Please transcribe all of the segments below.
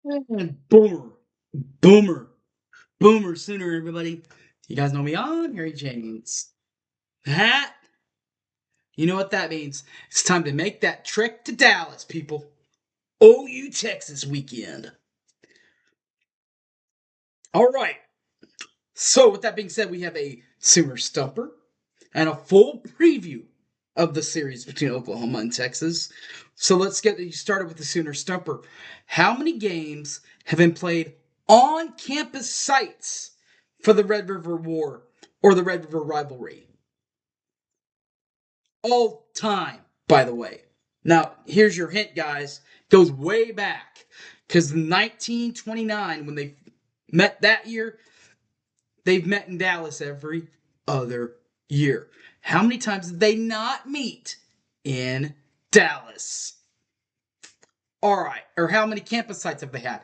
And boomer, boomer, boomer sooner, everybody. You guys know me. I'm Harry James. That, you know what that means. It's time to make that trek to Dallas, people. OU Texas weekend. All right. So, with that being said, we have a Sooner Stumper and a full preview of the series between Oklahoma and Texas. So, let's get you started with the Sooner Stumper. How many games have been played on campus sites for the Red River War or the Red River Rivalry? All time, by the way. Now, here's your hint, guys. Goes way back. Because in 1929, when they met that year, they've met in Dallas every other year. How many times did they not meet in Dallas? All right. Or how many campus sites have they had?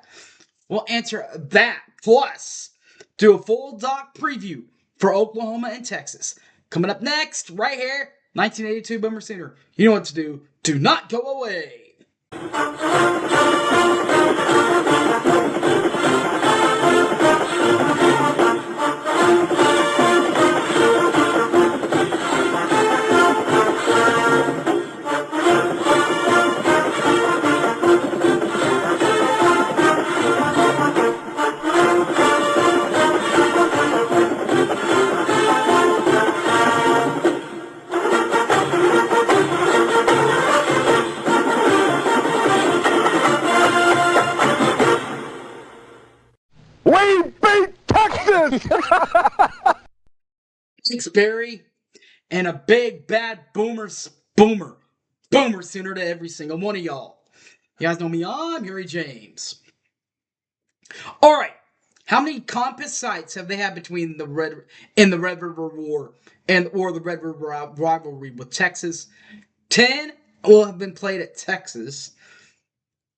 We'll answer that. Plus, do a full doc preview for Oklahoma and Texas. Coming up next, right here, 1982 Boomer Sooner. You know what to do. Do not go away. We beat Texas! Thanks, Barry. And a big bad boomer sooner to every single one of y'all. You guys know me, I'm Harry James. All right. How many campus sites have they had between the Red River War or the Red River rivalry with Texas? 10 will have been played at Texas,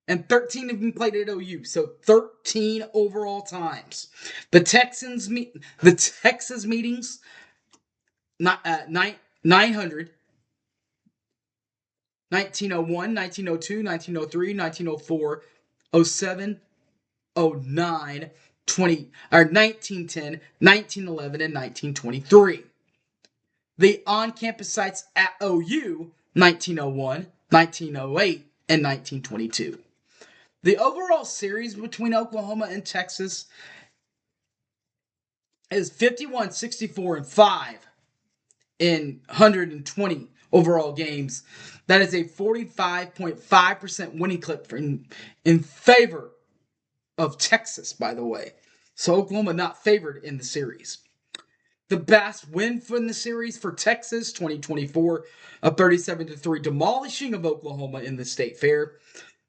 and 13 have been played at OU. So 13 overall times. The Texas meetings, 900, 1901, 1902, 1903, 1904, 07, 09, 20, or 1910, 1911, and 1923. The on-campus sites at OU, 1901, 1908, and 1922. The overall series between Oklahoma and Texas is 51, 64, and 5 in 120 overall games. That is a 45.5% winning clip in favor of Texas, by the way. So Oklahoma not favored in the series. The best win from the series for Texas, 2024, a 37-3 demolishing of Oklahoma in the State Fair.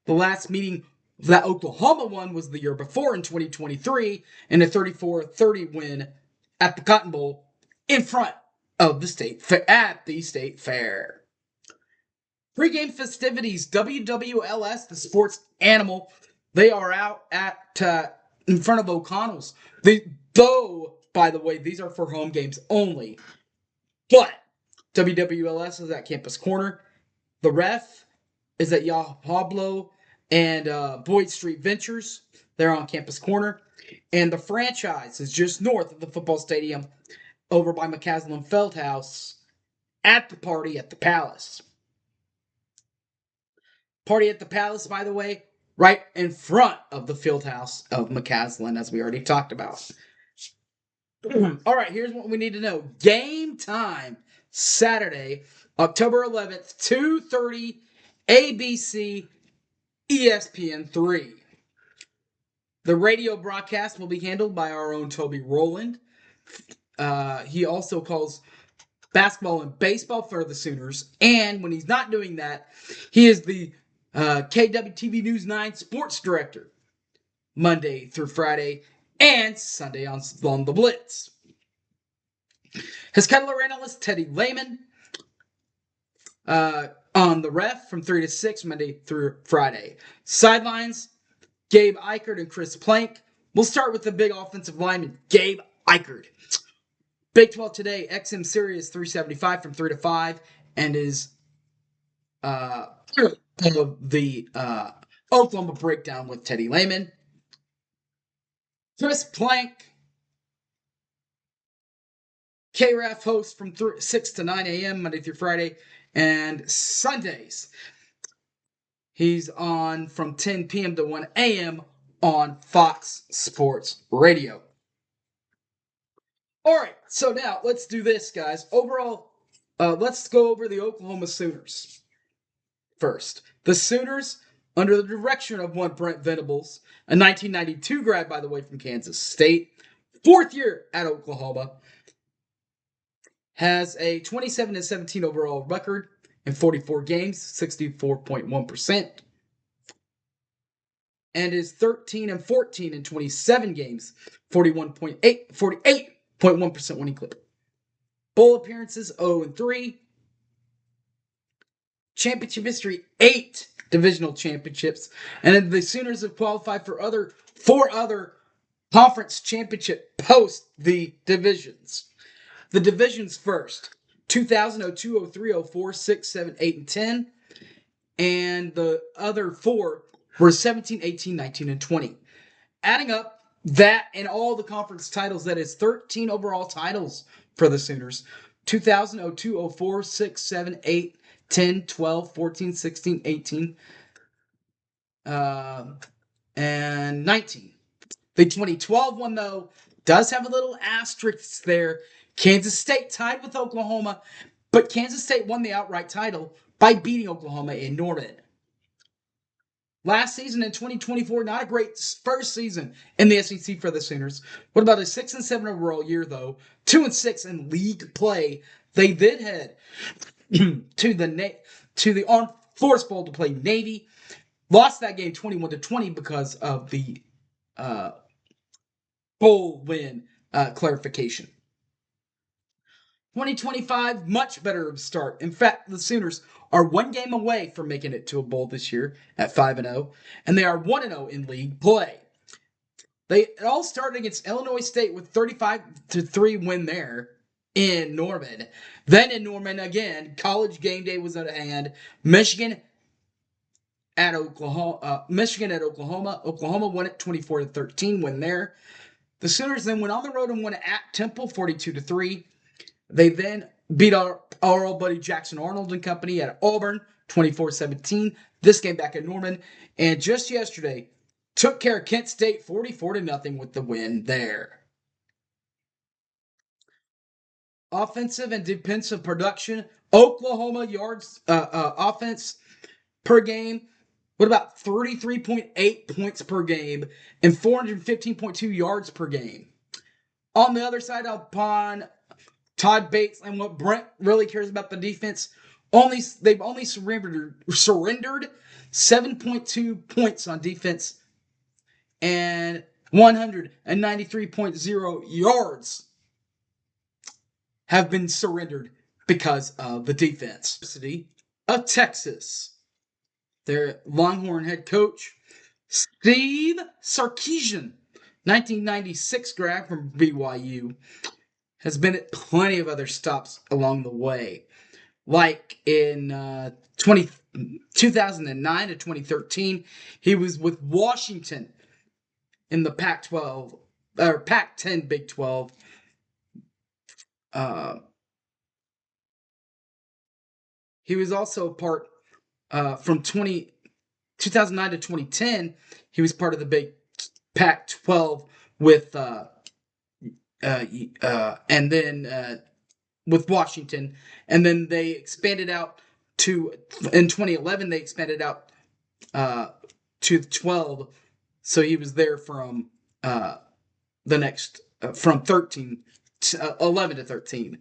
The last meeting that Oklahoma won was the year before in 2023, in a 34-30 win at the Cotton Bowl in front of the State Fair. Pre-game festivities, WWLS, the sports animal, they are out at in front of O'Connell's. Though, by the way, these are for home games only. But WWLS is at Campus Corner. The Ref is at Yah Pablo and Boyd Street Ventures. They're on Campus Corner. And the franchise is just north of the football stadium over by McCaslin Feldhouse at the Party at the Palace. Party at the Palace, by the way, right in front of the field house of McCaslin, as we already talked about. All right, here's what we need to know. Game time, Saturday, October 11th, 2:30, ABC, ESPN3. The radio broadcast will be handled by our own Toby Rowland. He also calls basketball and baseball for the Sooners. And when he's not doing that, he is the KWTV News 9 sports director, Monday through Friday and Sunday on the Blitz. His color analyst, Teddy Lehman, on the Ref from 3 to 6, Monday through Friday. Sidelines, Gabe Eichert and Chris Plank. We'll start with the big offensive lineman, Gabe Eichert. Big 12 today, XM Sirius 375 from 3 to 5, and is the Oklahoma breakdown with Teddy Lehman. Chris Plank, KRAF host from 6 to 9 a.m. Monday through Friday, and Sundays he's on from 10 p.m. to 1 a.m. on Fox Sports Radio. All right, so now let's do this, guys. Overall, let's go over the Oklahoma Sooners first. The Sooners, under the direction of one Brent Venables, a 1992 grad, by the way, from Kansas State, fourth year at Oklahoma, has a 27-17 overall record in 44 games, 64.1%, and is 13-14 in 27 games, 48.1% winning clip. Bowl appearances 0-3. Championship history 8 divisional championships, and then the Sooners have qualified for four other conference championship post the divisions. The divisions first: 2000, 02, 03, 04, 6, 7, 8, and 10. And the other four were 17, 18, 19, and 20. Adding up that and all the conference titles, that is 13 overall titles for the Sooners. 2000, 02, 04, 6, 7, 8, 10, 12, 14, 16, 18, and 19. The 2012 one, though, does have a little asterisk there. Kansas State tied with Oklahoma, but Kansas State won the outright title by beating Oklahoma in Norman. Last season in 2024, not a great first season in the SEC for the Sooners. What about a 6-7 overall year, though? 2-6 in league play. They did head to the Armed Force Bowl to play Navy. Lost that game 21-20 because of the bowl win clarification. 2025, much better start. In fact, the Sooners are one game away from making it to a bowl this year at 5-0, and they are 1-0 in league play. It all started against Illinois State with 35-3 win there in Norman. Then in Norman again, college game day was at hand. Michigan at Oklahoma. Oklahoma won it 24-13 win there. The Sooners then went on the road and won at Temple 42-3. They then beat our old buddy Jackson Arnold and company at Auburn 24-17. This game back at Norman. And just yesterday, took care of Kent State 44-0 with the win there. Offensive and defensive production. Oklahoma yards offense per game. What about 33.8 points per game and 415.2 yards per game? On the other side, upon Todd Bates and what Brent really cares about the defense, they've only surrendered 7.2 points on defense and 193.0 yards have been surrendered because of the defense. University of Texas. Their Longhorn head coach, Steve Sarkisian, 1996 grad from BYU, has been at plenty of other stops along the way. Like in 2009 to 2013, he was with Washington in the Pac-12, or Pac-10 Big 12. He was also a part from 2009 to 2010. He was part of the Big Pac-12 with and then with Washington, and then they expanded out to in 2011. They expanded out to 12, so he was there from the next from 11 to 13.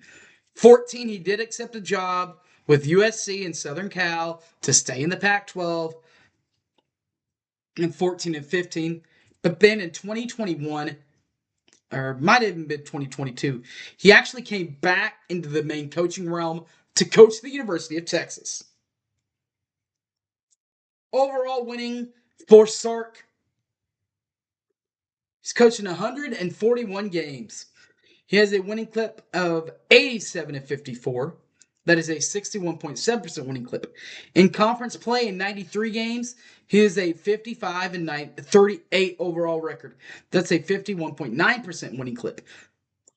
14, he did accept a job with USC and Southern Cal to stay in the Pac-12 in 14 and 15. But then in 2021, or might have even been 2022, he actually came back into the main coaching realm to coach the University of Texas. Overall winning for Sark, he's coaching 141 games. He has a winning clip of 87-54. That is a 61.7% winning clip. In conference play in 93 games, he is a 55 and 38 overall record. That's a 51.9% winning clip.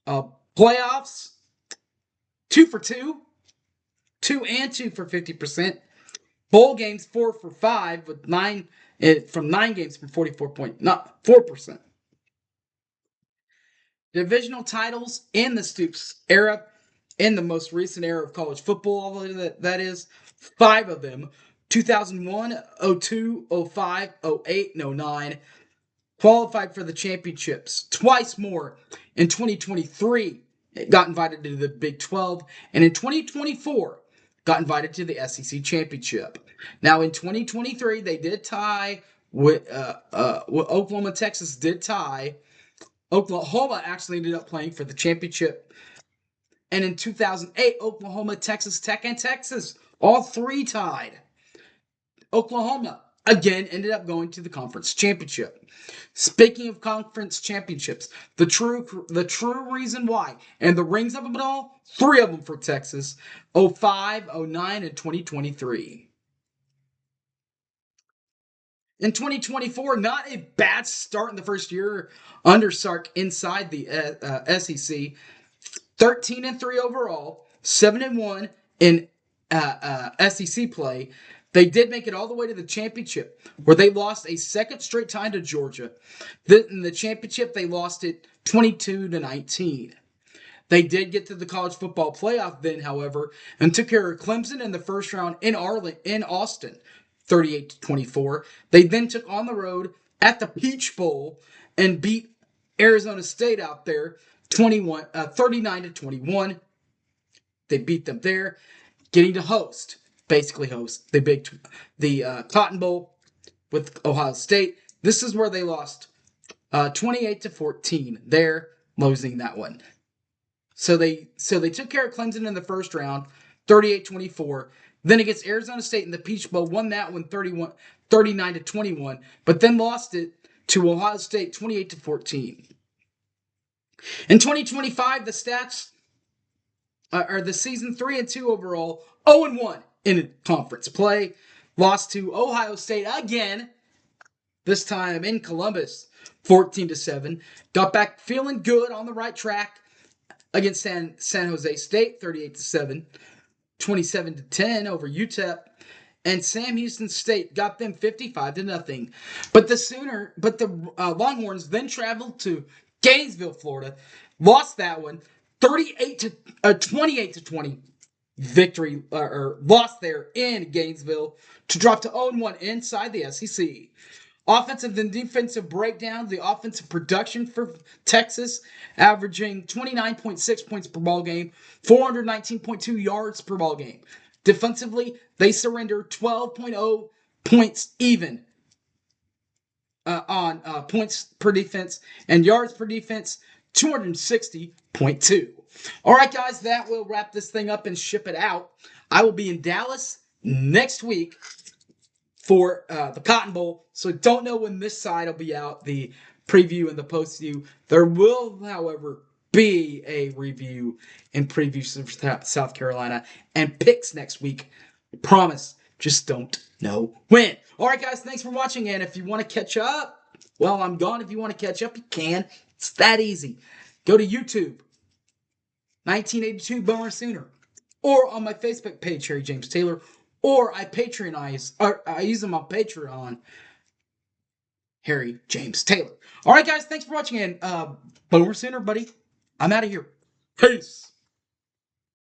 Playoffs, 2 for 2, 2 and 2 for 50%. Bowl games, 4 for 5 with 9 from 9 games from 44.4%. Divisional titles in the Stoops era, in the most recent era of college football, that is, 5 of them: 2001, 02, 05, 08, and 09. Qualified for the championships twice more. In 2023, it got invited to the Big 12, and in 2024, got invited to the SEC championship. Now, in 2023, they did tie with Oklahoma. Texas did tie. Oklahoma actually ended up playing for the championship. And in 2008, Oklahoma, Texas Tech, and Texas, all 3 tied. Oklahoma, again, ended up going to the conference championship. Speaking of conference championships, the true reason why, and the rings of them all, 3 of them for Texas: 05, 09, and 2023. In 2024, not a bad start in the first year under Sark inside the SEC. 13-3 overall, 7-1 in SEC play. They did make it all the way to the championship, where they lost a second straight time to Georgia. In the championship, they lost it 22-19. They did get to the college football playoff then, however, and took care of Clemson in the first round in Austin, 38-24. They then took on the road at the Peach Bowl and beat Arizona State out there 39-21. They beat them there, getting to basically host the Cotton Bowl with Ohio State. This is where they lost 28-14 there, losing that one. So they took care of Clemson in the first round, 38-24. Then against Arizona State in the Peach Bowl, won that one 39-21, but then lost it to Ohio State 28-14. In 2025, the stats are the season 3-2 overall, 0-1 in conference play. Lost to Ohio State again, this time in Columbus, 14-7. Got back feeling good, on the right track against San Jose State, 38-7. 27-10 over UTEP, and Sam Houston State got them 55-0. But the Longhorns then traveled to Gainesville, Florida, lost that one 28-20 victory, or lost there in Gainesville to drop to 0-1 inside the SEC. Offensive and defensive breakdown, the offensive production for Texas, averaging 29.6 points per ball game, 419.2 yards per ball game. Defensively, they surrendered 12.0 points even on points per defense, and yards per defense, 260.2. All right, guys, that will wrap this thing up and ship it out. I will be in Dallas next week for the Cotton Bowl, so don't know when this side will be out, the preview and the post-view. There will, however, be a review and preview of South Carolina and picks next week. I promise, just don't know when. All right, guys, thanks for watching, and if you want to catch up, well, I'm gone. If you want to catch up, you can. It's that easy. Go to YouTube, 1982 Boomer Sooner, or on my Facebook page, Harry James Taylor, or I use them on Patreon, Harry James Taylor. All right, guys, thanks for watching, and Boomer Sooner, buddy. I'm out of here. Peace.